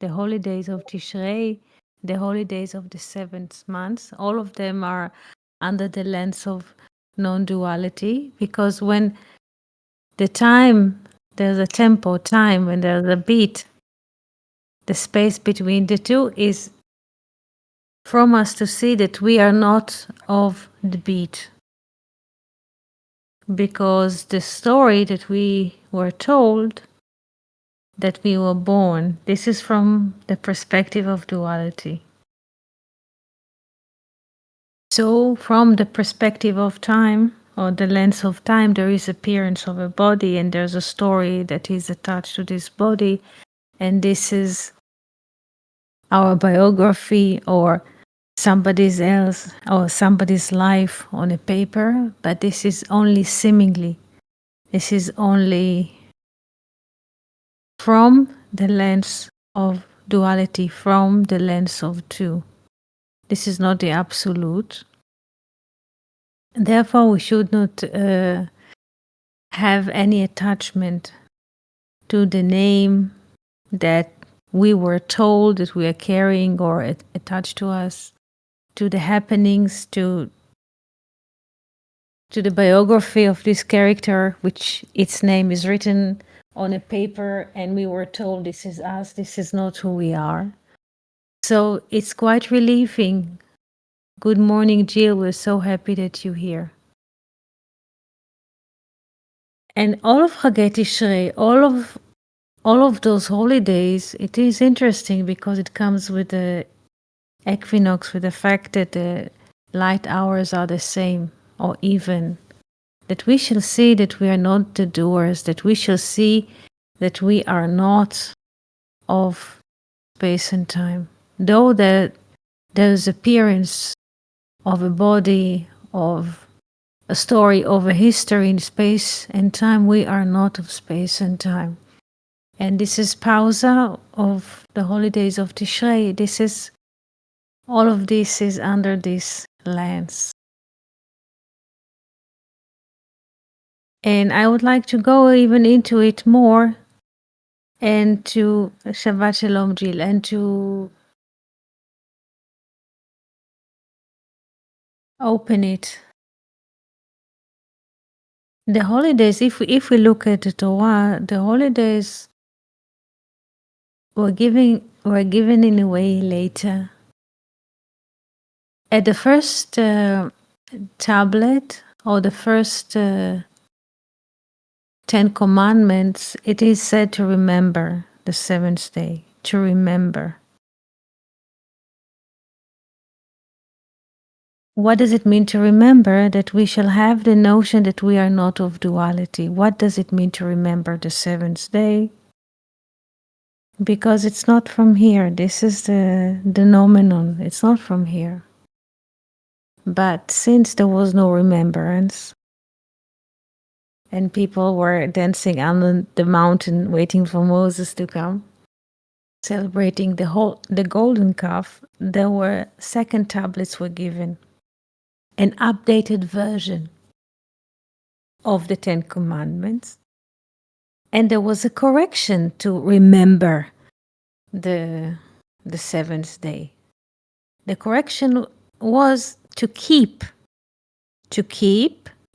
the holidays of Tishrei, the holidays of the 7th month, all of them are under the lens of non-duality, because when the time, there's a tempo time, when there's a beat, the space between the two is from us to see that we are not of the beat. Because the story that we were told, that we were born, this is from the perspective of duality. So from the perspective of time, or the lens of time, there is appearance of a body, and there's a story that is attached to this body, and this is our biography or somebody's else or somebody's life on a paper, but this is only seemingly. This is only from the lens of duality, from the lens of two. This is not the absolute. Therefore, we should not have any attachment to the name that we were told that we are carrying or attached to us, to the happenings, to the biography of this character, which its name is written on a paper, and we were told this is us, this is not who we are. So it's quite relieving. Good morning, Jill. We're so happy that you're here. And all of Chagei Tishrei, all of those holidays, it is interesting because it comes with the equinox, with the fact that the light hours are the same or even. That we shall see that we are not the doers, that we shall see that we are not of space and time. Though there's appearance of a body, of a story, of a history in space and time, we are not of space and time. And this is pausa of the holidays of Tishrei. All of this is under this lens. And I would like to go even into it more, and to Shabbat Shalom, Jill, and to open it. The holidays, if we look at the Torah, the holidays were given in a way later. At the first tablet, or the first 10 commandments, it is said to remember the 7th day, to remember. What does it mean to remember? That we shall have the notion that we are not of duality. What does it mean to remember the 7th day? Because it's not from here. This is the phenomenon. It's not from here. But since there was no remembrance, and people were dancing on the mountain waiting for Moses to come, celebrating the golden calf, there were second tablets were given. An updated version of the 10 commandments, and there was a correction to remember the 7th day. The correction was to keep the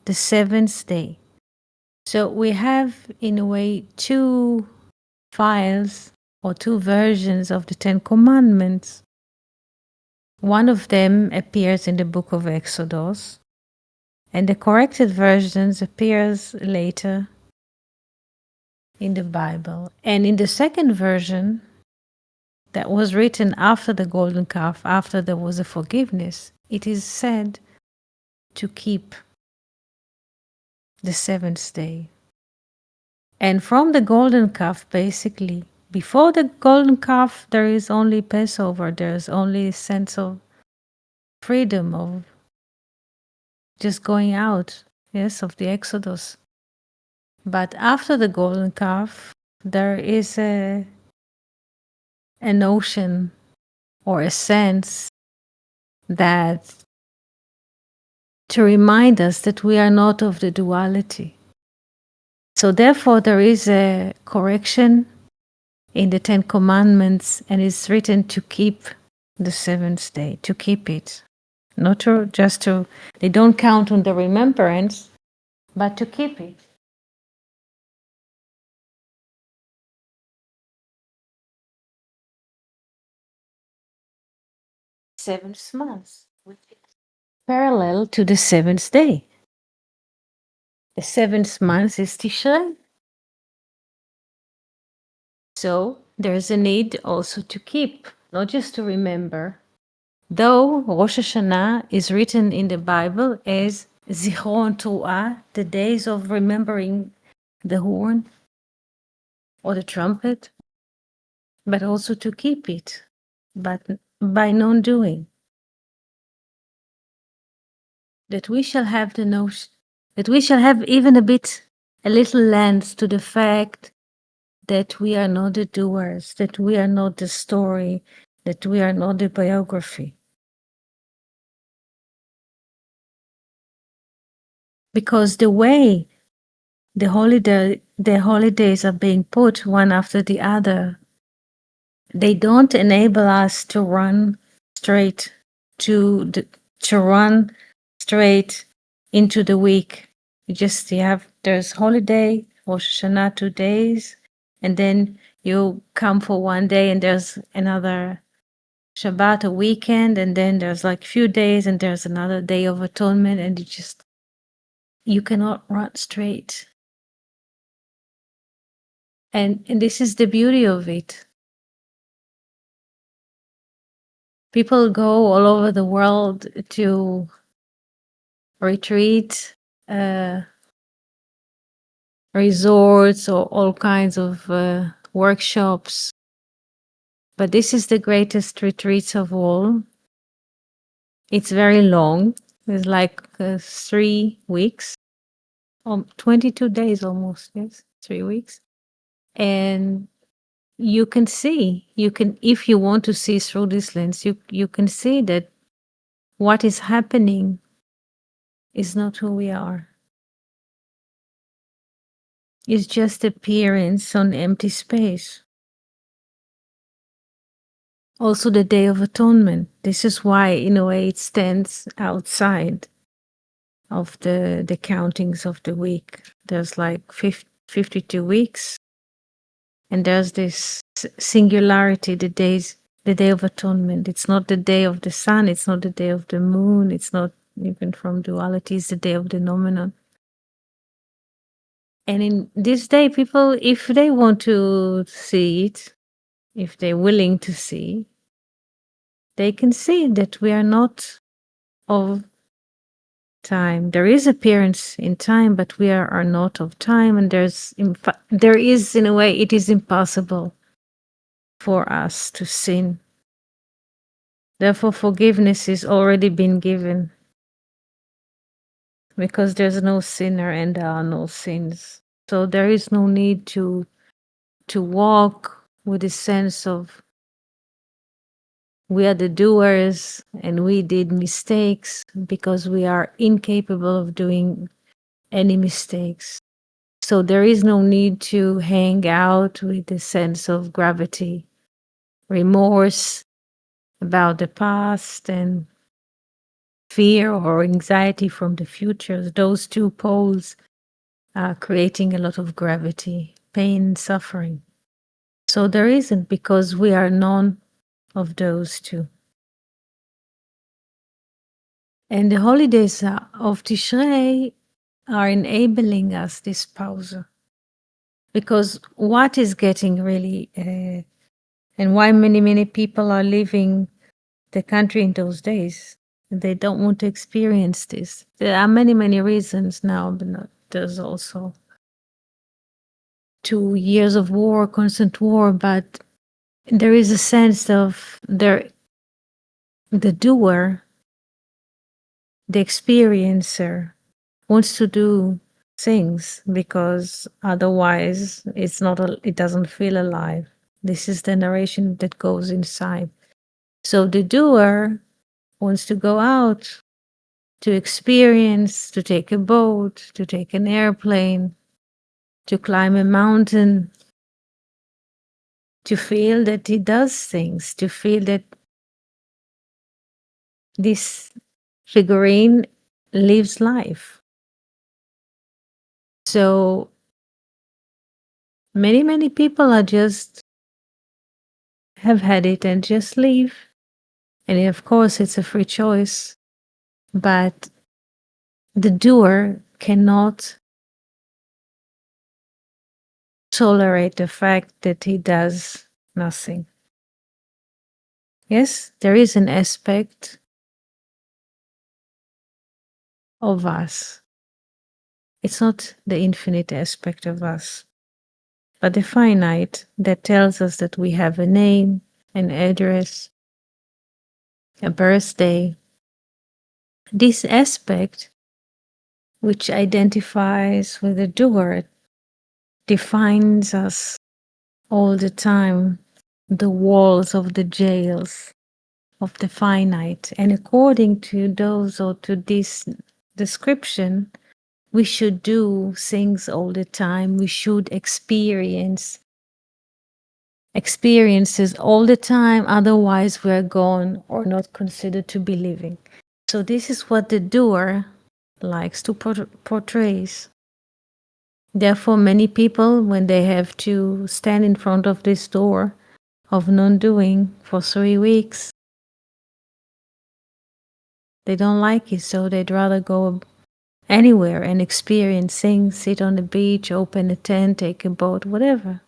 7th day. So we have, in a way, two files or two versions of the 10 commandments. One of them appears in the book of Exodus, and the corrected versions appears later in the Bible. And in the second version, that was written after the golden calf, after there was a forgiveness, it is said to keep the 7th day. And from the golden calf, basically, before the golden calf, there is only Passover. There's only a sense of freedom, of just going out, yes, of the Exodus. But after the golden calf, there is a notion or a sense that to remind us that we are not of the duality. So therefore, there is a correction in the Ten Commandments, and it's written to keep the seventh day, to keep it. Not to just to, they don't count on the remembrance, but to keep it. Seventh month, which is parallel to the seventh day. The seventh month is Tishrei. So there's a need also to keep, not just to remember. Though Rosh Hashanah is written in the Bible as Zichron Teruah, the days of remembering the horn or the trumpet, but also to keep it, but by non-doing. That we shall have the notion, that we shall have even a little lens to the fact that we are not the doers, that we are not the story, that we are not the biography. Because the way the holidays are being put one after the other, they don't enable us to run straight to run straight into the week. There's holiday, Rosh Hashanah 2 days, and then you come for 1 day and there's another Shabbat, a weekend, and then there's like few days and there's another day of atonement, and you cannot run straight. And this is the beauty of it. People go all over the world to retreat, resorts, or all kinds of workshops. But this is the greatest retreats of all. It's very long. It's like 3 weeks, 22 days almost, yes, 3 weeks. And you can see, if you want to see through this lens, you can see that what is happening is not who we are. It's just appearance on empty space. Also the Day of Atonement. This is why, in a way, it stands outside of the countings of the week. There's like 52 weeks, and there's this singularity, the Day of Atonement. It's not the day of the sun, it's not the day of the moon, it's not even from duality, it's the day of the nomenon. And in this day, people, if they want to see it, if they're willing to see, they can see that we are not of time. There is appearance in time, but we are not of time, and there is, in a way, it is impossible for us to sin. Therefore, forgiveness is already been given, because there's no sinner and there are no sins. So there is no need to walk with a sense of we are the doers and we did mistakes, because we are incapable of doing any mistakes. So there is no need to hang out with a sense of gravity, remorse about the past, and fear or anxiety from the future. Those two poles are creating a lot of gravity, pain, suffering. So there isn't, because we are none of those two. And the holidays of Tishrei are enabling us this pause. Because what is getting really, and why many people are leaving the country in those days, they don't want to experience this. There are many reasons now, but there's also 2 years of war, constant war, but there is a sense of the doer, the experiencer, wants to do things, because otherwise it doesn't feel alive. This is the narration that goes inside. So the doer wants to go out, to experience, to take a boat, to take an airplane, to climb a mountain, to feel that he does things, to feel that this figurine lives life. So many people are just have had it and just leave. And of course, it's a free choice, but the doer cannot tolerate the fact that he does nothing. Yes, there is an aspect of us. It's not the infinite aspect of us, but the finite that tells us that we have a name, an address, a birthday. This aspect, which identifies with the doer, defines us all the time, the walls of the jails of the finite. And according to those or to this description, we should do things all the time. We should experiences all the time. Otherwise, we are gone or not considered to be living. So this is what the doer likes to portray. Therefore, many people, when they have to stand in front of this door of non-doing for 3 weeks, they don't like it, so they'd rather go anywhere and experience things, sit on the beach, open a tent, take a boat, whatever.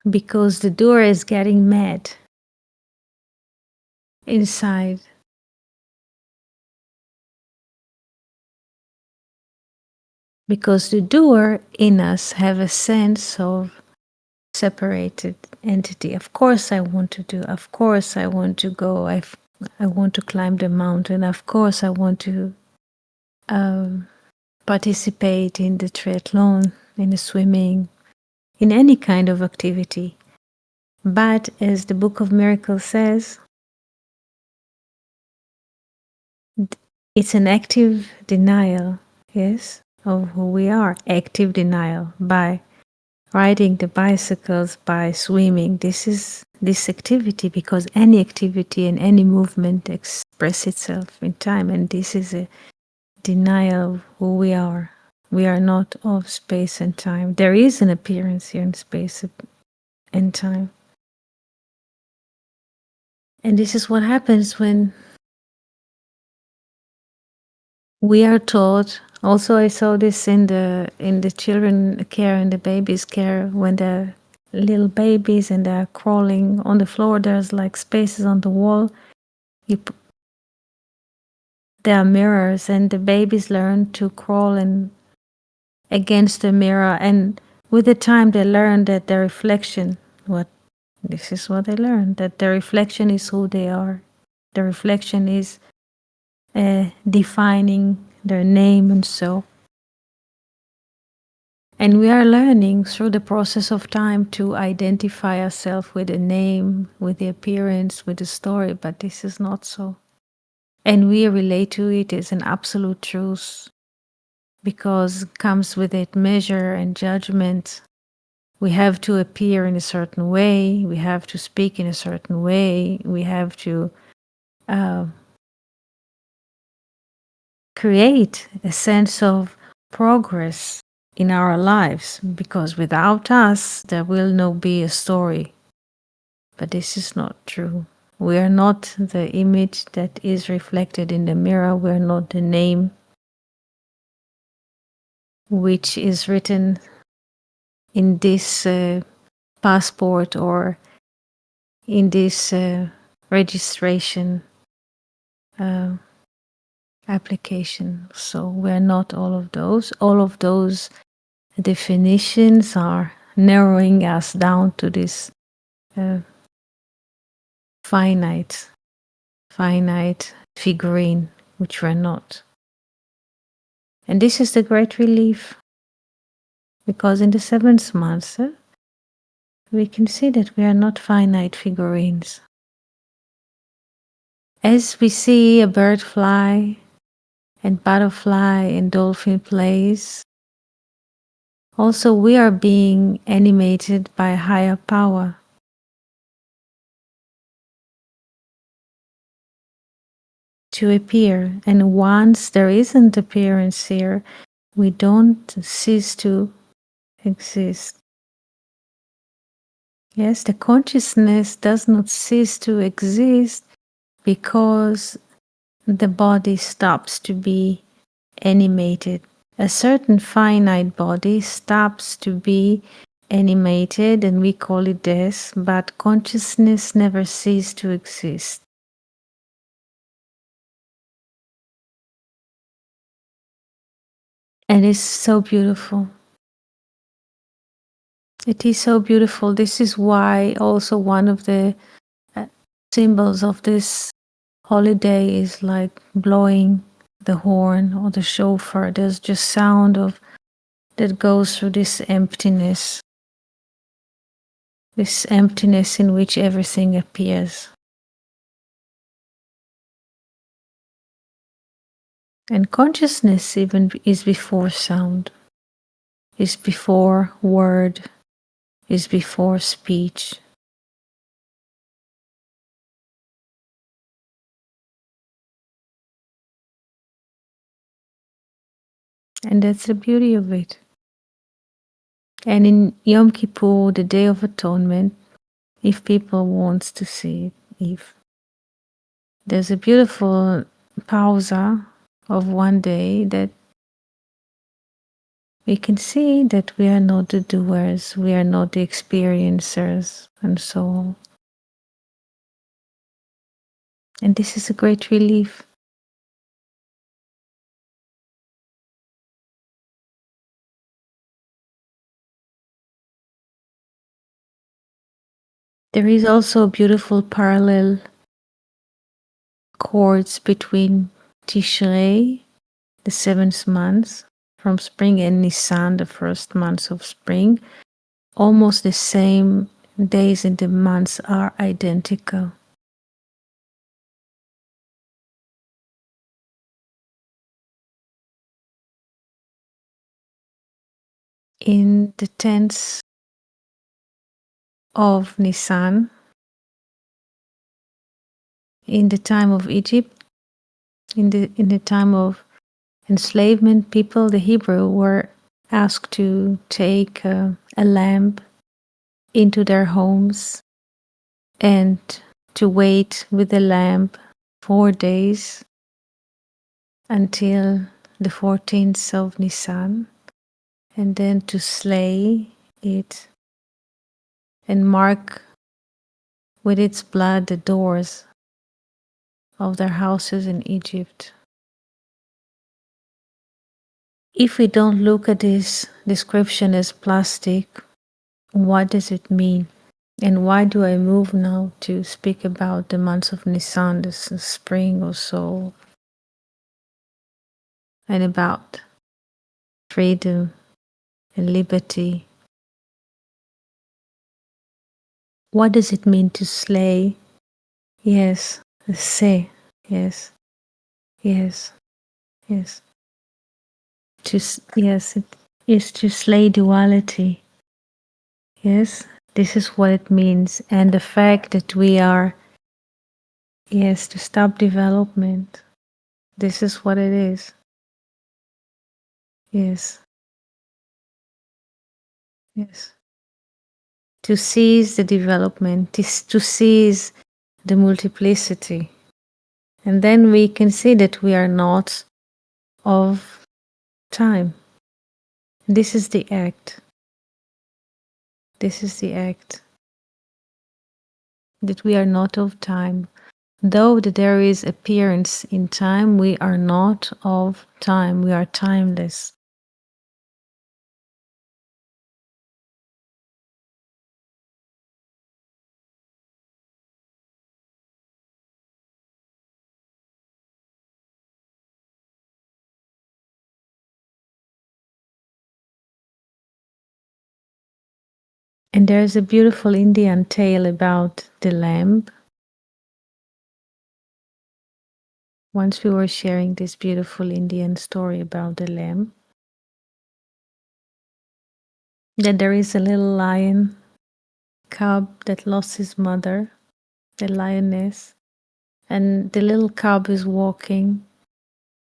Because the doer is getting mad inside. Because the doer in us have a sense of separated entity. Of course I want to do. Of course I want to go. I want to climb the mountain. Of course I want to participate in the triathlon, in the swimming, in any kind of activity. But as the Book of Miracles says, it's an active denial, yes, of who we are. Active denial by riding the bicycles, by swimming. This is this activity, because any activity and any movement express itself in time, and this is a denial of who we are. We are not of space and time. There is an appearance here in space and time. And this is what happens when we are taught. Also, I saw this in the children care and the babies care, when they're little babies and they're crawling on the floor. There's like spaces on the wall. There are mirrors, and the babies learn to crawl and against the mirror. And with the time, they learn that their reflection. This is what they learn: that their reflection is who they are. The reflection is defining their name and so. And we are learning through the process of time to identify ourselves with a name, with the appearance, with the story, but this is not so. And we relate to it as an absolute truth, because it comes with it measure and judgment. We have to appear in a certain way, we have to speak in a certain way, we have to create a sense of progress in our lives, because without us there will not be a story. But this is not true. We are not the image that is reflected in the mirror. We are not the name which is written in this passport or in this registration application. So we're not all of those. All of those definitions are narrowing us down to this finite figurine, which we're not. And this is the great relief, because in the 7th month, we can see that we are not finite figurines. As we see a bird fly and butterfly and dolphin plays, Also, we are being animated by a higher power. To appear, and once there is an appearance here, we don't cease to exist. Yes, the consciousness does not cease to exist because the body stops to be animated. A certain finite body stops to be animated, and we call it death, but consciousness never ceases to exist. And it's so beautiful. It is so beautiful. This is why also one of the symbols of this holiday is like blowing the horn or the shofar. There's just sound of that goes through this emptiness in which everything appears. And consciousness even is before sound, is before word, is before speech. And that's the beauty of it. And in Yom Kippur, the Day of Atonement, if people wants to see it, if there's a beautiful pausa of one day that we can see that we are not the doers, we are not the experiencers, and so on. And this is a great relief. There is also a beautiful parallel chords between Tishrei, the 7th month from spring, and Nisan, the first month of spring. Almost the same days in the months are identical. In the 10th of Nisan, in the time of Egypt, in the time of enslavement, people, the Hebrew, were asked to take a lamb into their homes and to wait with the lamb 4 days until the 14th of Nisan, and then to slay it and mark with its blood the doors of their houses in Egypt. If we don't look at this description as plastic, what does it mean? And why do I move now to speak about the months of Nisan, this spring or so, and about freedom and liberty? What does it mean to slay? Yes, say, yes, yes, yes. Yes, it is to slay duality. Yes, this is what it means. And the fact that we are, yes, to stop development. This is what it is. Yes, yes. To seize the development, to seize the multiplicity. And then we can see that we are not of time. This is the act. This is the act. That we are not of time. Though that there is appearance in time, we are not of time. We are timeless. And there's a beautiful Indian tale about the lamb. Once we were sharing this beautiful Indian story about the lamb. that there is a little lion cub that lost his mother, the lioness, and the little cub is walking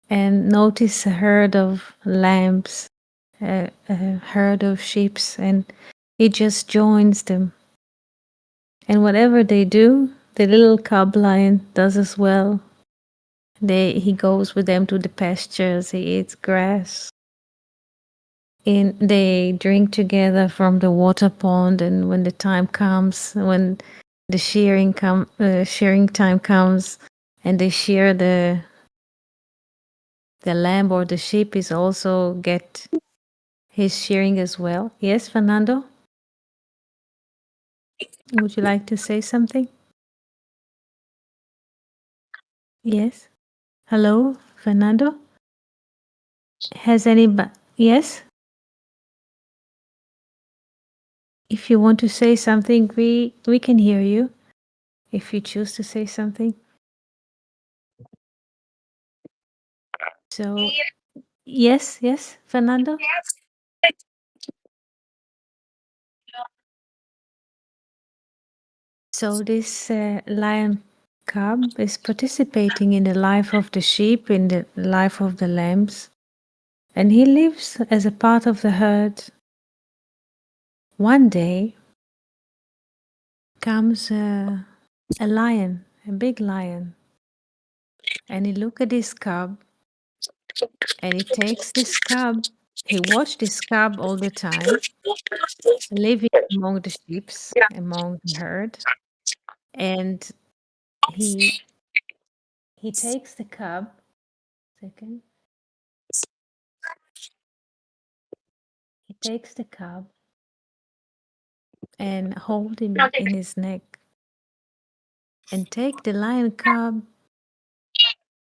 and notice a herd of lambs, a herd of sheep, and he just joins them. And whatever they do, the little cub lion does as well. He goes with them to the pastures, he eats grass. And they drink together from the water pond, and when the time comes, when the shearing time comes, and they shear the lamb or the sheep is also get his shearing as well. Yes, Fernando? Would you like to say something? Yes. Hello, Fernando? Has anybody? Yes? If you want to say something, we can hear you. If you choose to say something. So, yes, Fernando? So this lion cub is participating in the life of the sheep, in the life of the lambs, and he lives as a part of the herd. One day comes a lion, a big lion, and he look at this cub, and he takes this cub. He watched this cub all the time, living among the sheep, among the herd, and he takes the cub. Second, he takes the cub and hold him in his neck, and take the lion cub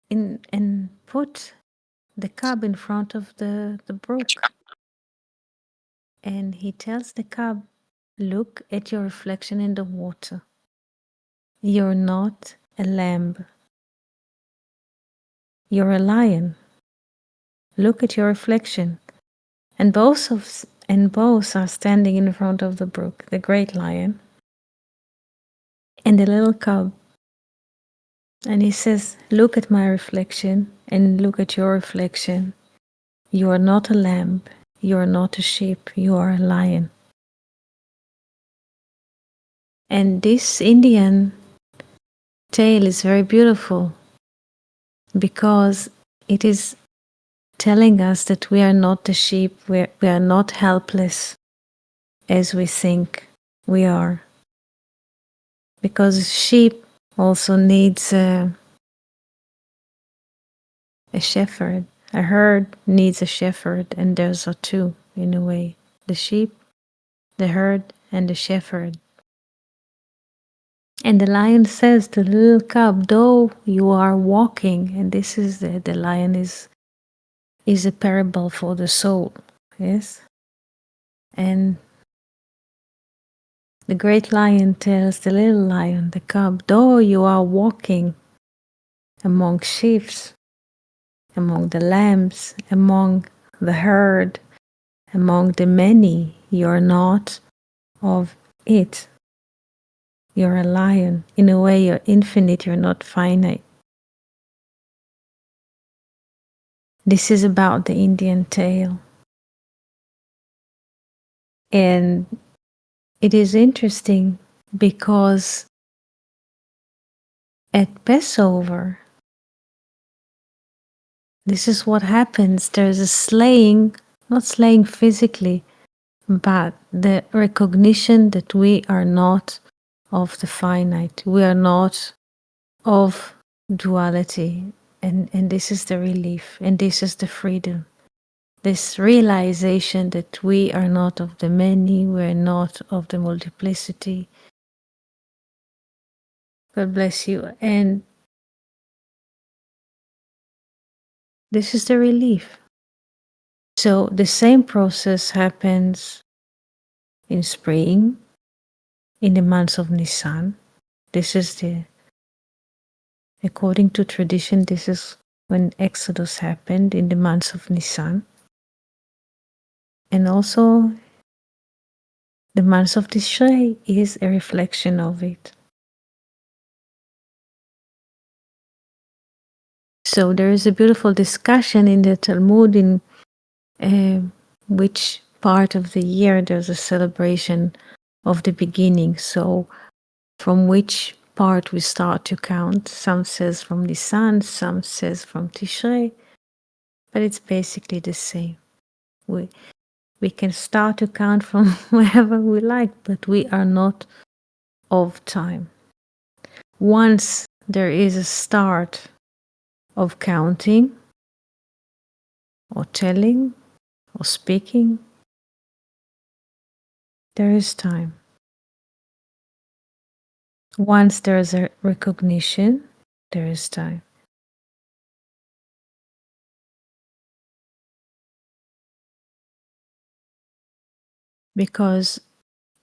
in and put the cub in front of the brook. And he tells the cub, look at your reflection in the water. You're not a lamb. You're a lion. Look at your reflection. And both are standing in front of the brook, the great lion and the little cub. And he says, look at my reflection and look at your reflection. You are not a lamb. You are not a sheep. You are a lion. And this Indian tale is very beautiful because it is telling us that we are not the sheep. We are not helpless as we think we are. Because sheep also needs a shepherd. A herd needs a shepherd, and those are two in a way. The sheep, the herd, and the shepherd. And the lion says to the little cub, though you are walking, and this is the lion is a parable for the soul, yes? And the great lion tells the little lion, the cub, though you are walking among sheep, among the lambs, among the herd, among the many, you're not of it. You're a lion. In a way, you're infinite, you're not finite. This is about the Indian tale. And it is interesting because at Passover, this is what happens. There's a slaying, not slaying physically, but the recognition that we are not of the finite. We are not of duality. And this is the relief, and this is the freedom. This realization that we are not of the many, we're not of the multiplicity. God bless you. And this is the relief. So the same process happens in spring, in the months of Nisan. This is according to tradition, this is when Exodus happened in the months of Nisan. And also The month of Tishrei is a reflection of it. So there is a beautiful discussion in the Talmud in which part of the year there's a celebration of the beginning. So from which part we start to count. Some says from Nisan, some says from Tishrei, but it's basically the same. We can start to count from wherever we like, but we are not of time. Once there is a start of counting or telling or speaking, there is time. Once there is a recognition, there is time. Because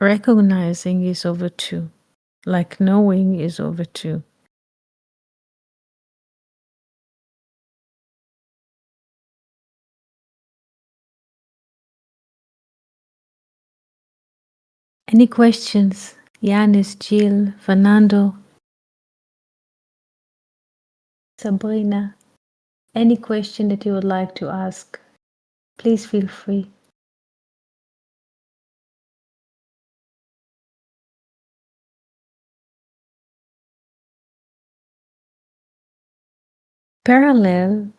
recognizing is over two, like knowing is over two. Any questions? Yanis, Jill, Fernando, Sabrina, any question that you would like to ask, please feel free. Parallel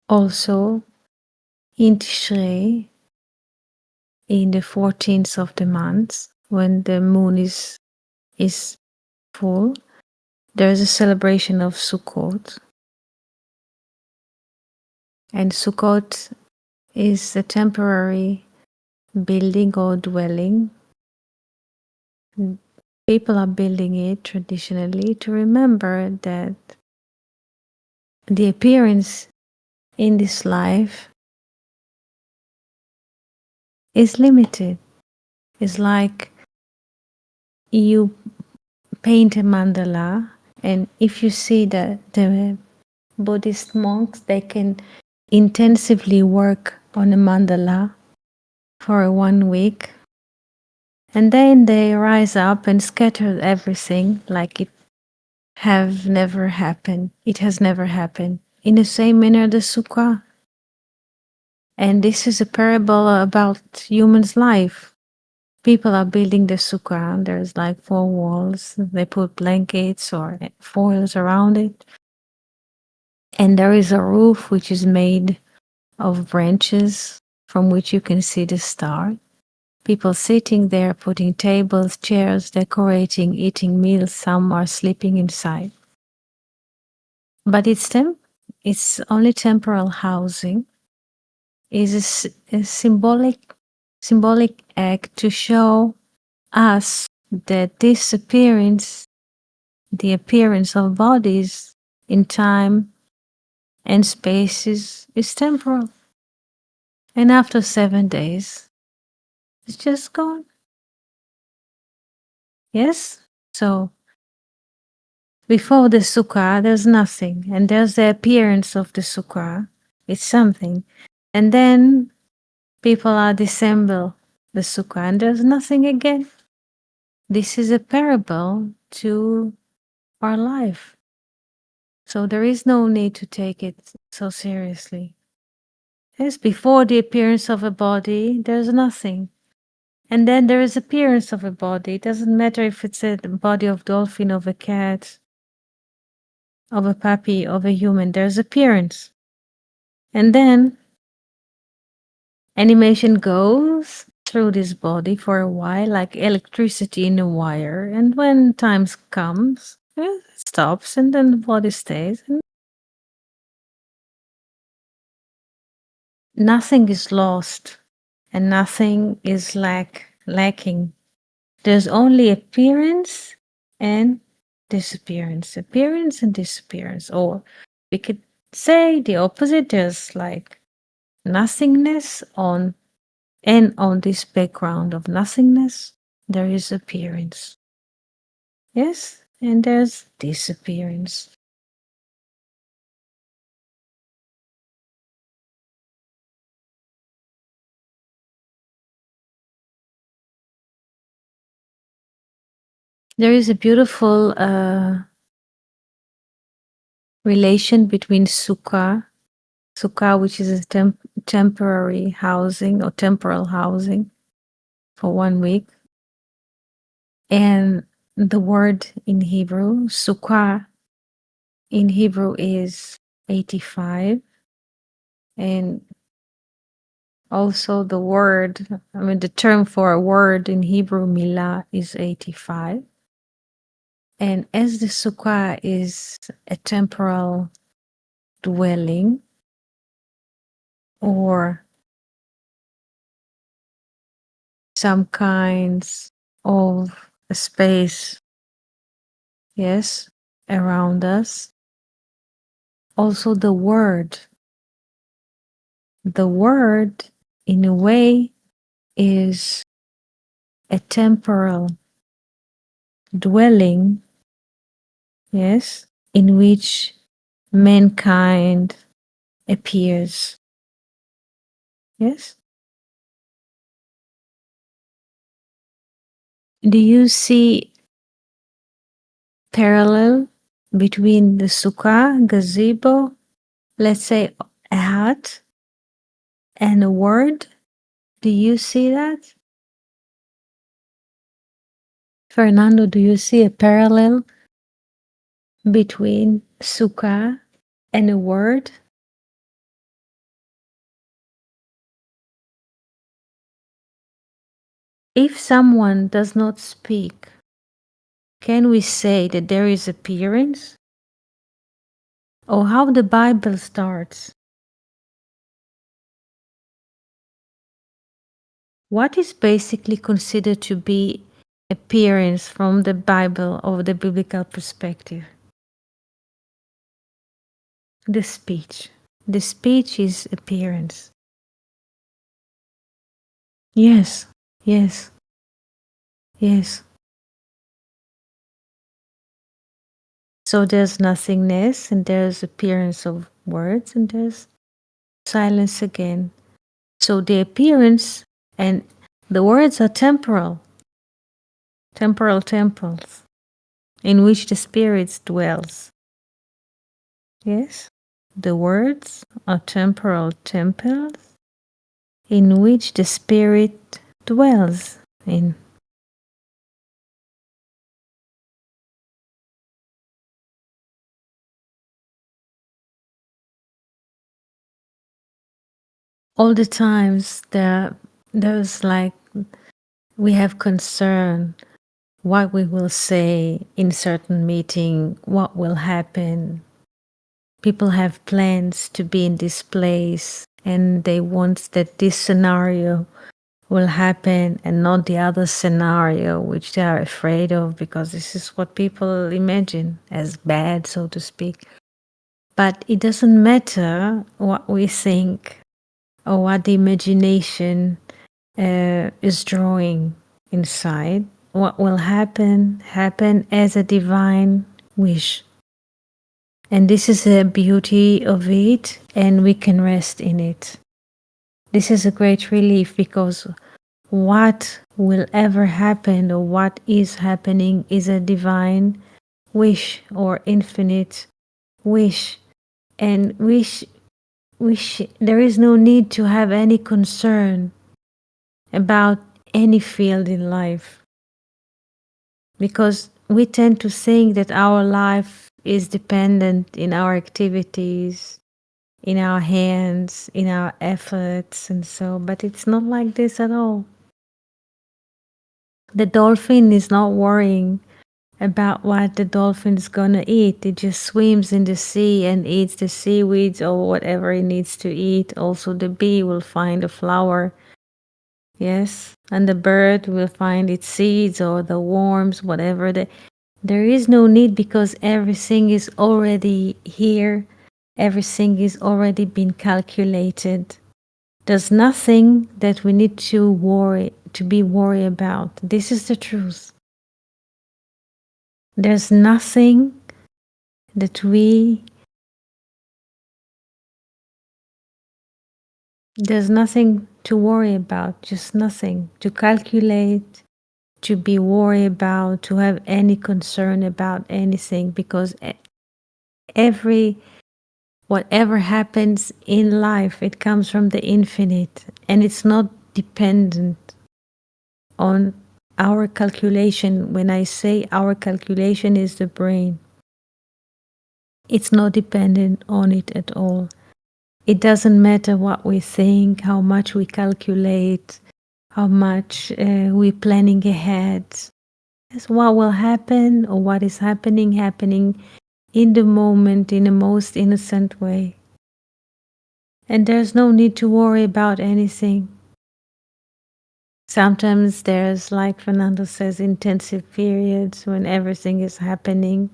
also in Tishrei, in the 14th of the month, when the moon is full, there is a celebration of Sukkot. And Sukkot is a temporary building or dwelling. People are building it traditionally to remember that the appearance in this life is limited. It's like you paint a mandala, and if you see the Buddhist monks, they can intensively work on a mandala for 1 week, and then they rise up and scatter everything like it has never happened. In the same manner, the sukkah. And this is a parable about human's life. People are building the sukkah. There's like 4 walls. They put blankets or foils around it. And there is a roof which is made of branches from which you can see the star. People sitting there, putting tables, chairs, decorating, eating meals. Some are sleeping inside. But it's only temporal housing. Is a symbolic act to show us that this appearance, the appearance of bodies in time and spaces, is temporal. And after 7 days, it's just gone. Yes? So before the sukkah, there's nothing. And there's the appearance of the sukkah. It's something. And then people are disassemble the sukkah and there's nothing again. This is a parable to our life. So there is no need to take it so seriously. Yes, before the appearance of a body, there's nothing. And then there is appearance of a body. It doesn't matter if it's a body of dolphin, of a cat, of a puppy, of a human. There's appearance. And then animation goes through this body for a while, like electricity in a wire. And when time comes, it stops and then the body stays. And nothing is lost and nothing is lacking. There's only appearance and disappearance. Appearance and disappearance. Or we could say the opposite. There's like nothingness on this background of nothingness, there is appearance. Yes? And there's disappearance. There is a beautiful relation between sukkah, which is a temporary housing or temporal housing for 1 week, and the word in Hebrew, sukkah in Hebrew is 85, and also the word, the term for a word in Hebrew, milah, is 85. And as the sukkah is a temporal dwelling or some kinds of a space, yes, around us, also the word in a way is a temporal dwelling, yes, in which mankind appears. Yes? Do you see parallel between the sukkah, gazebo, let's say a hut, and a word? Do you see that? Fernando, do you see a parallel between sukkah and a word? If someone does not speak, can we say that there is appearance? Or how the Bible starts? What is basically considered to be appearance from the Bible or the biblical perspective? The speech. The speech is appearance. Yes, yes, yes. So there's nothingness, and there's appearance of words, and there's silence again. So the appearance and the words are temporal temples in which the spirit dwells. Yes, the words are temporal temples in which the spirit dwells in. All the times there's like we have concern what we will say in certain meeting, what will happen. People have plans to be in this place and they want that this scenario will happen and not the other scenario which they are afraid of, because this is what people imagine as bad, so to speak. But it doesn't matter what we think or what the imagination is drawing inside. What will happen as a divine wish. And this is the beauty of it, and we can rest in it. This is a great relief, because what will ever happen or what is happening is a divine wish or infinite wish. And wish there is no need to have any concern about any field in life, because we tend to think that our life is dependent in our activities, in our hands, in our efforts, and so, but it's not like this at all. The dolphin is not worrying about what the dolphin is gonna eat. It just swims in the sea and eats the seaweeds or whatever it needs to eat. Also, the bee will find a flower, yes, and the bird will find its seeds or the worms, whatever. There is no need, because everything is already here. Everything is already been calculated. There's nothing that we need to be worried about. This is the truth. There's nothing that there's nothing to worry about, just nothing to calculate, to be worried about, to have any concern about anything, because whatever happens in life, it comes from the infinite, and it's not dependent on our calculation. When I say our calculation is the brain, it's not dependent on it at all. It doesn't matter what we think, how much we calculate, how much we're planning ahead. It's what will happen or what is happening in the moment in the most innocent way. And there's no need to worry about anything. Sometimes there's, like Fernando says, intensive periods when everything is happening.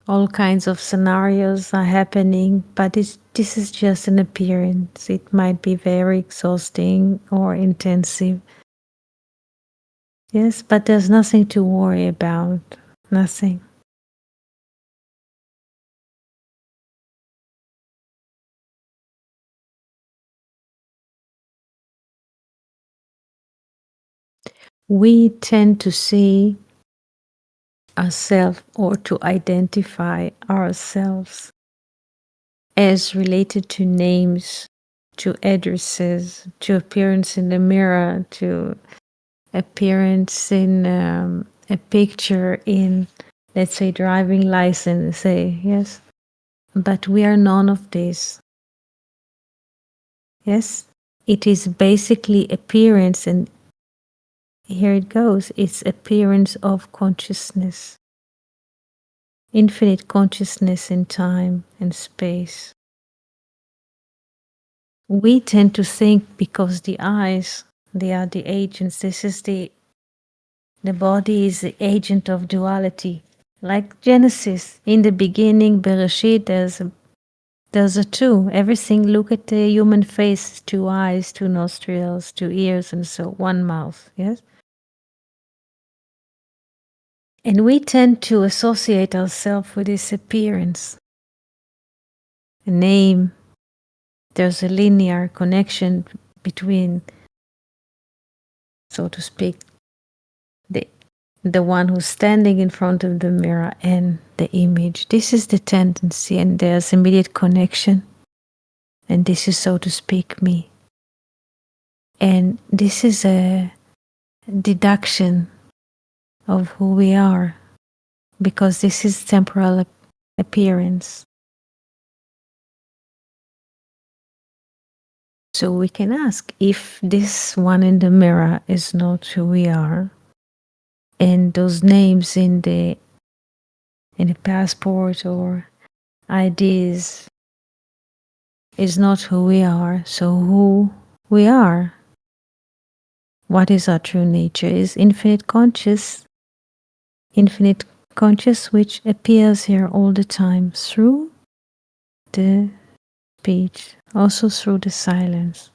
All kinds of scenarios are happening, but this is just an appearance. It might be very exhausting or intensive. Yes, but there's nothing to worry about. Nothing. We tend to see ourselves or to identify ourselves as related to names, to addresses, to appearance in the mirror, to appearance in a picture in, let's say, driving license, say, yes. But we are none of this. Yes, it is basically appearance, and here it goes. It's appearance of consciousness, infinite consciousness in time and space. We tend to think because the eyes, they are the agents. This is the body is the agent of duality. Like Genesis, in the beginning, Bereshit, there's a two. Everything, look at the human face, two eyes, two nostrils, two ears, and so one mouth, yes? And we tend to associate ourselves with this appearance. A name, there's a linear connection between, so to speak, the one who's standing in front of the mirror and the image. This is the tendency, and there's immediate connection. And this is, so to speak, me. And this is a deduction of who we are, because this is temporal appearance. So we can ask if this one in the mirror is not who we are, and those names in the passport or IDs is not who we are. So who we are, what is our true nature, is infinite conscious, which appears here all the time through the speech, also through the silence.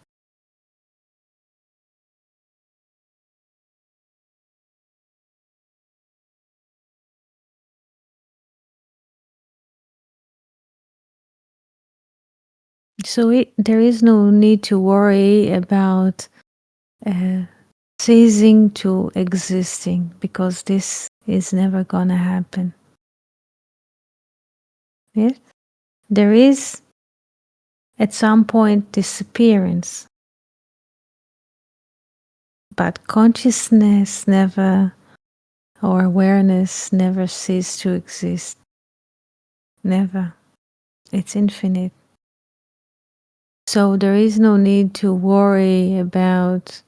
So there is no need to worry about ceasing to existing, because this is never gonna happen. Yes? There is at some point disappearance, but consciousness never, or awareness never cease to exist. Never. It's infinite. So there is no need to worry about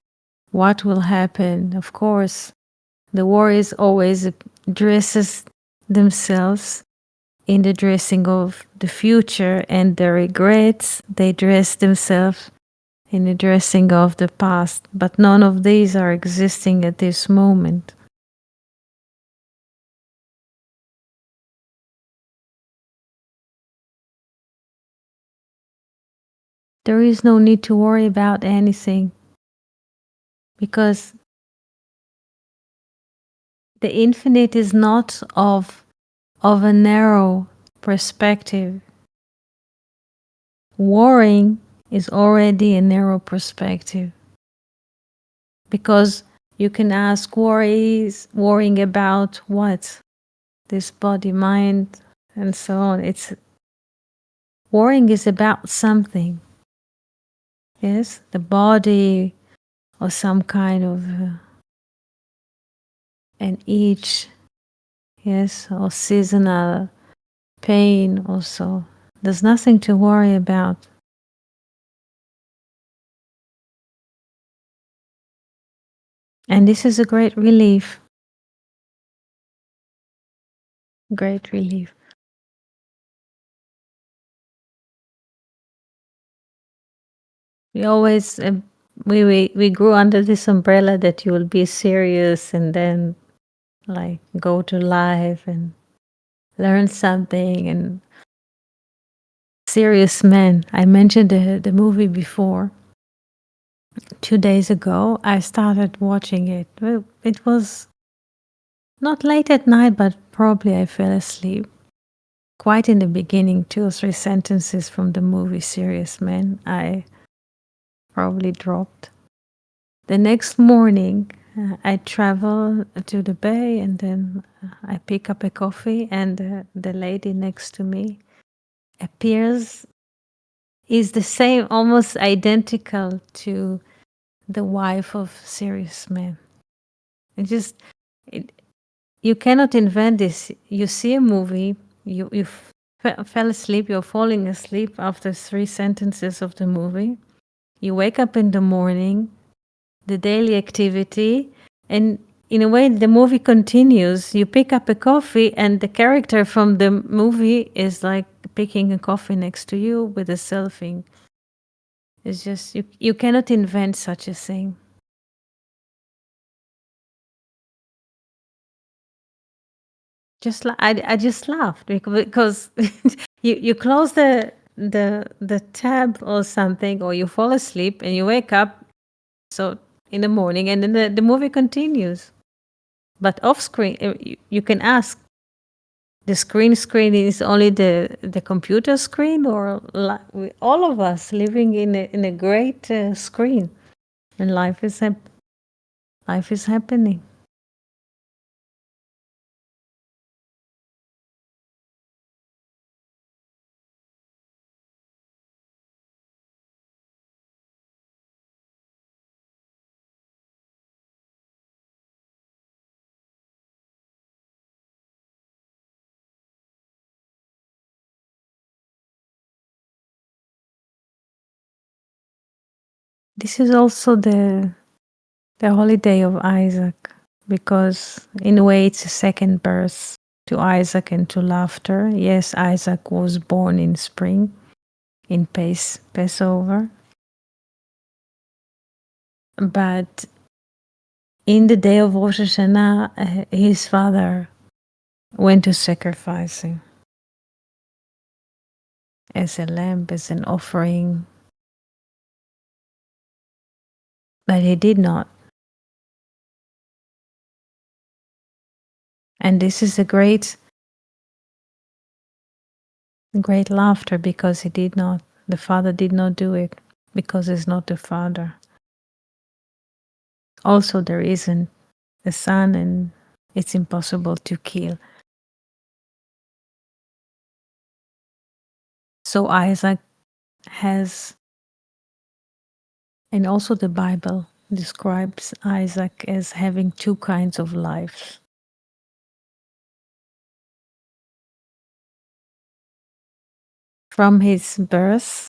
what will happen. Of course, the worries always dresses themselves in the dressing of the future, and the regrets, they dress themselves in the dressing of the past. But none of these are existing at this moment. There is no need to worry about anything, because the infinite is not of a narrow perspective. Worrying is already a narrow perspective, because You can ask worrying about what? This body, mind, and so on. It's worrying is about something. Yes, the body or some kind of an itch, yes, or seasonal pain also. There's nothing to worry about. And this is a great relief. Great relief. We always we grew under this umbrella that you will be serious and then like go to life and learn something and serious men. I mentioned the movie before. 2 days ago, I started watching it. Well, it was not late at night, but probably I fell asleep. Quite in the beginning, 2 or 3 sentences from the movie Serious Men, I probably dropped. The next morning, I travel to the bay and then I pick up a coffee, and the lady next to me appears, is the same, almost identical to the wife of Serious Men. It just, it, you cannot invent this. You see a movie, you fell asleep, you're falling asleep after 3 sentences of the movie. You wake up in the morning, the daily activity, and in a way, the movie continues. You pick up a coffee, and the character from the movie is like picking a coffee next to you with a selfie. It's just, you cannot invent such a thing. I just laughed because you close the tab or something, or you fall asleep and you wake up so in the morning, and then the movie continues. But off screen, you can ask, the screen is only the computer screen, or all of us living in a great screen, and life is happening. This is also the holiday of Isaac, because in a way it's a second birth to Isaac and to laughter. Yes, Isaac was born in spring, in Passover, but in the day of Rosh Hashanah, his father went to sacrifice him as a lamb, as an offering, but he did not. And this is a great laughter, because he did not. The father did not do it because he's not the father. Also, there isn't a son, and it's impossible to kill. So Isaac has, and also the Bible describes Isaac as having 2 kinds of life. From his birth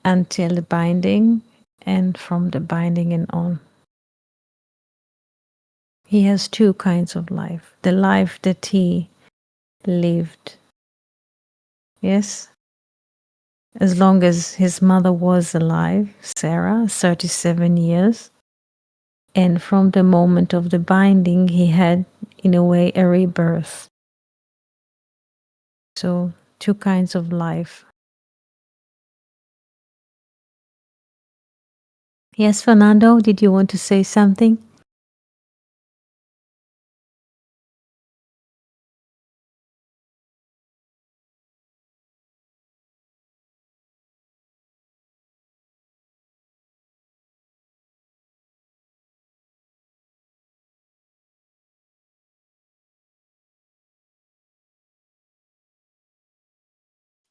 until the binding, and from the binding and on. He has 2 kinds of life. The life that he lived, yes, as long as his mother was alive, Sarah, 37 years. And from the moment of the binding, he had, in a way, a rebirth. So 2 kinds of life. Yes, Fernando, did you want to say something?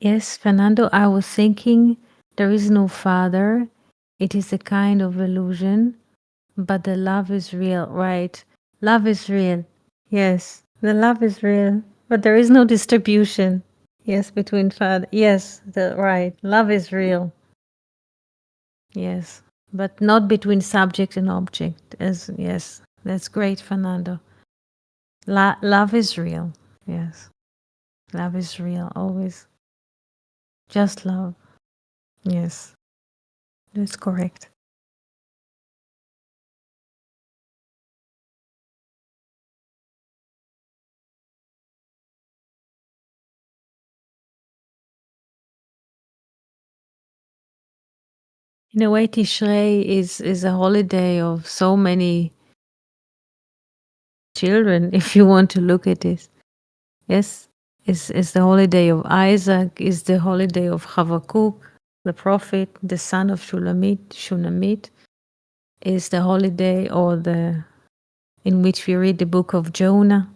Yes, Fernando, I was thinking there is no father. It is a kind of illusion, but the love is real, right? Love is real. Yes, the love is real, but there is no distribution. Yes, between father. Yes, right. Love is real. Yes, but not between subject and object. As yes, that's great, Fernando. Love is real. Yes, love is real. Always, just love. Yes, that's correct. In a way, Tishrei is a holiday of so many children. If you want to look at it, yes, is the holiday of Isaac. Is the holiday of Habakkuk, the prophet, the son of Shunammit. Is the holiday or the in which we read the book of Jonah.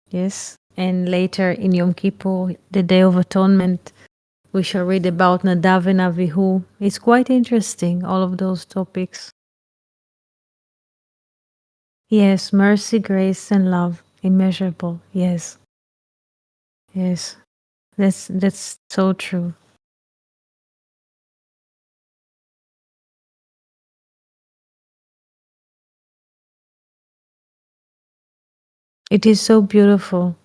Yes, and later in Yom Kippur, the Day of Atonement, we shall read about Nadav and Avihu. It's quite interesting, all of those topics. Yes, mercy, grace, and love, immeasurable. Yes, yes, that's so true. It is so beautiful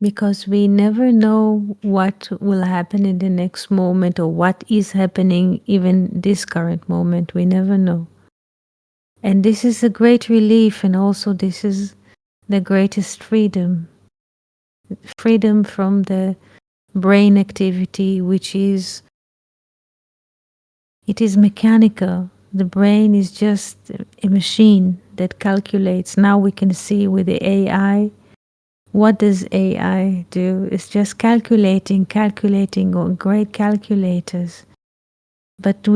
because we never know what will happen in the next moment or what is happening even this current moment. We never know. And this is a great relief, and also this is the greatest freedom from the brain activity, which is it is mechanical. The brain is just a machine that calculates. Now we can see with the AI. What does AI do? It's just calculating on great calculators. But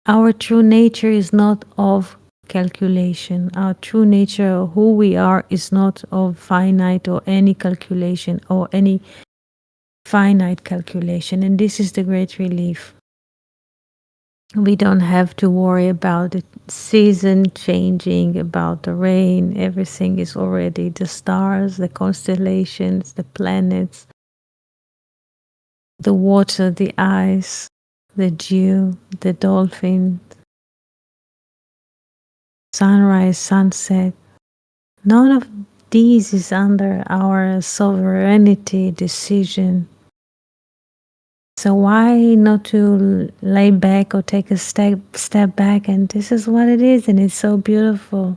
our true nature is not of calculation. Our true nature, who we are, is not of finite or any calculation or any finite calculation. And this is the great relief. We don't have to worry about the season changing, about the rain. Everything is already the stars, the constellations, the planets, the water, the ice, the dew, the dolphin, sunrise, sunset. None of these is under our sovereignty decision. So why not to lay back or take a step back, and this is what it is, and it's so beautiful.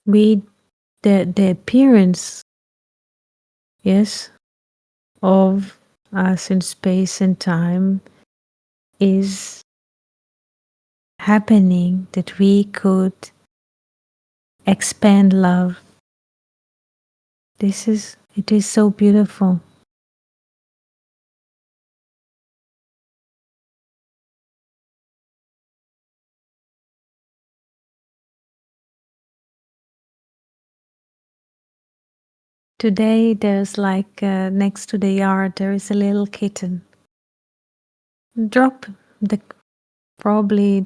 We the appearance, yes, of us in space and time is happening that we could expand love. It is so beautiful. Today there's like next to the yard there is a little kitten. Drop the probably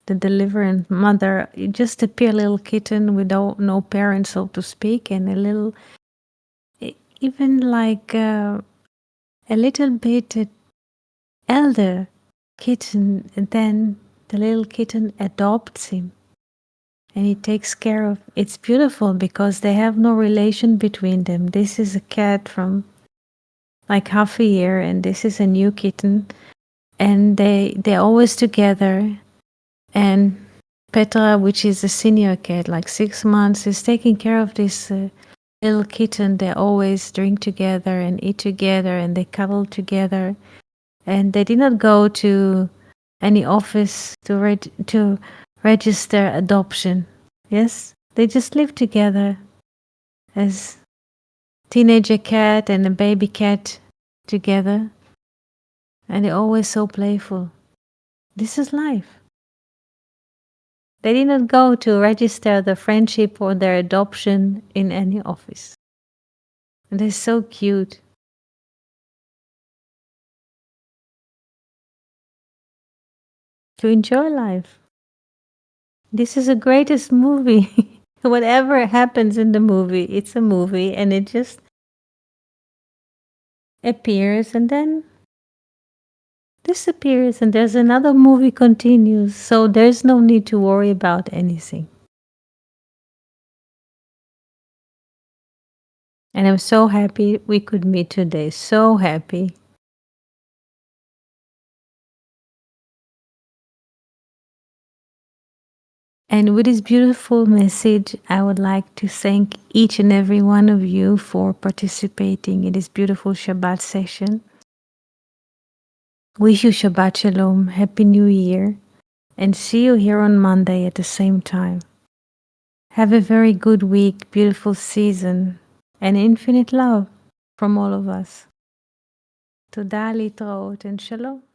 the deliverant mother, just a pure little kitten without no parents, so to speak, and a little, even like a little bit elder kitten. And then the little kitten adopts him, and he takes care of. It's beautiful because they have no relation between them. This is a cat from like half a year, and this is a new kitten, and they're always together. And Petra, which is a senior cat, like 6 months, is taking care of this little kitten. They always drink together and eat together, and they cuddle together. And they did not go to any office to register adoption. Yes, they just live together as teenager cat and a baby cat together, and they're always so playful. This is life. They did not go to register the friendship or their adoption in any office. And they're so cute. To enjoy life. This is the greatest movie. Whatever happens in the movie, it's a movie and it just appears and then disappears and there's another movie continues. So there's no need to worry about anything. And I'm so happy we could meet today. So happy. And with this beautiful message, I would like to thank each and every one of you for participating in this beautiful Shabbat session. Wish you Shabbat Shalom, Happy New Year, and see you here on Monday at the same time. Have a very good week, beautiful season, and infinite love from all of us. Toda, להתראות, and Shalom.